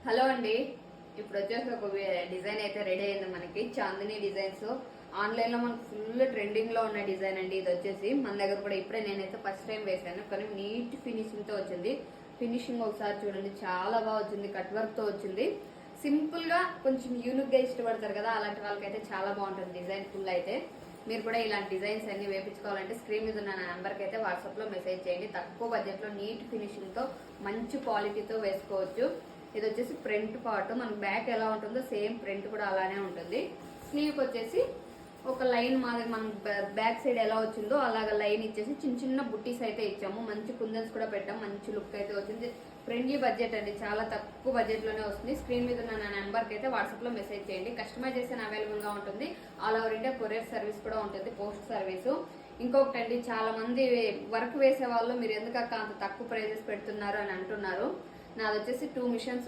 Hello అండి. ఇప్పుడు వచ్చేసి ఒక డిజైన్ అయితే రెడీ అయింది మనకి. చాందిని డిజైన్స్ ఆన్లైన్ లో మనకు ఫుల్ ట్రెండింగ్ లో ఉన్న డిజైన్ అండి. ఇది వచ్చేసి మన దగ్గర కూడా ఇప్పుడే నేనైతే ఫస్ట్ టైం వేసాను, కానీ నీట్ ఫినిషింగ్ తో వచ్చింది. ఫినిషింగ్ ఒకసారి చూడండి, చాలా బాగా వచ్చింది. కట్ వర్క్ తో వచ్చింది. సింపుల్ గా కొంచెం యూనిక్ గా ఇష్టపడతారు కదా, అలాంటి వాళ్ళకైతే చాలా బాగుంటుంది డిజైన్. ఫుల్ అయితే మీరు కూడా ఇలాంటి డిజైన్స్ అన్ని వేయించుకోవాలంటే స్క్రీన్ మీద ఉన్న నెంబర్కి అయితే వాట్సాప్ లో మెసేజ్ చేయండి. తక్కువ బడ్జెట్ లో నీట్ ఫినిషింగ్ తో మంచి క్వాలిటీతో వేసుకోవచ్చు. ఇది వచ్చేసి ఫ్రంట్ పార్ట్, మనకు బ్యాక్ ఎలా ఉంటుందో సేమ్ ఫ్రంట్ కూడా అలానే ఉంటుంది. స్లీవ్ వచ్చేసి ఒక లైన్ మాదిరి మనం బ్యాక్ సైడ్ ఎలా వచ్చిందో అలాగ లైన్ ఇచ్చేసి చిన్న చిన్న బుట్టీస్ అయితే ఇచ్చాము. మంచి కుందన్స్ కూడా పెట్టాము. మంచి లుక్ అయితే వచ్చింది. ఫ్రెండ్లీ బడ్జెట్ అండి, చాలా తక్కువ బడ్జెట్ లోనే వస్తుంది. స్క్రీన్ మీద ఉన్న నా నెంబర్కి అయితే వాట్సాప్ లో మెసేజ్ చేయండి. కస్టమైజేషన్ అవైలబుల్ గా ఉంటుంది. All over India courier service కూడా ఉంటుంది, పోస్ట్ సర్వీస్. ఇంకొకటి అండి, చాలా మంది వర్క్ వేసే వాళ్ళు మీరు ఎందుకు అంత తక్కువ ప్రైజెస్ పెడుతున్నారు అని అంటున్నారు. నాది వచ్చేసి 2 మిషన్స్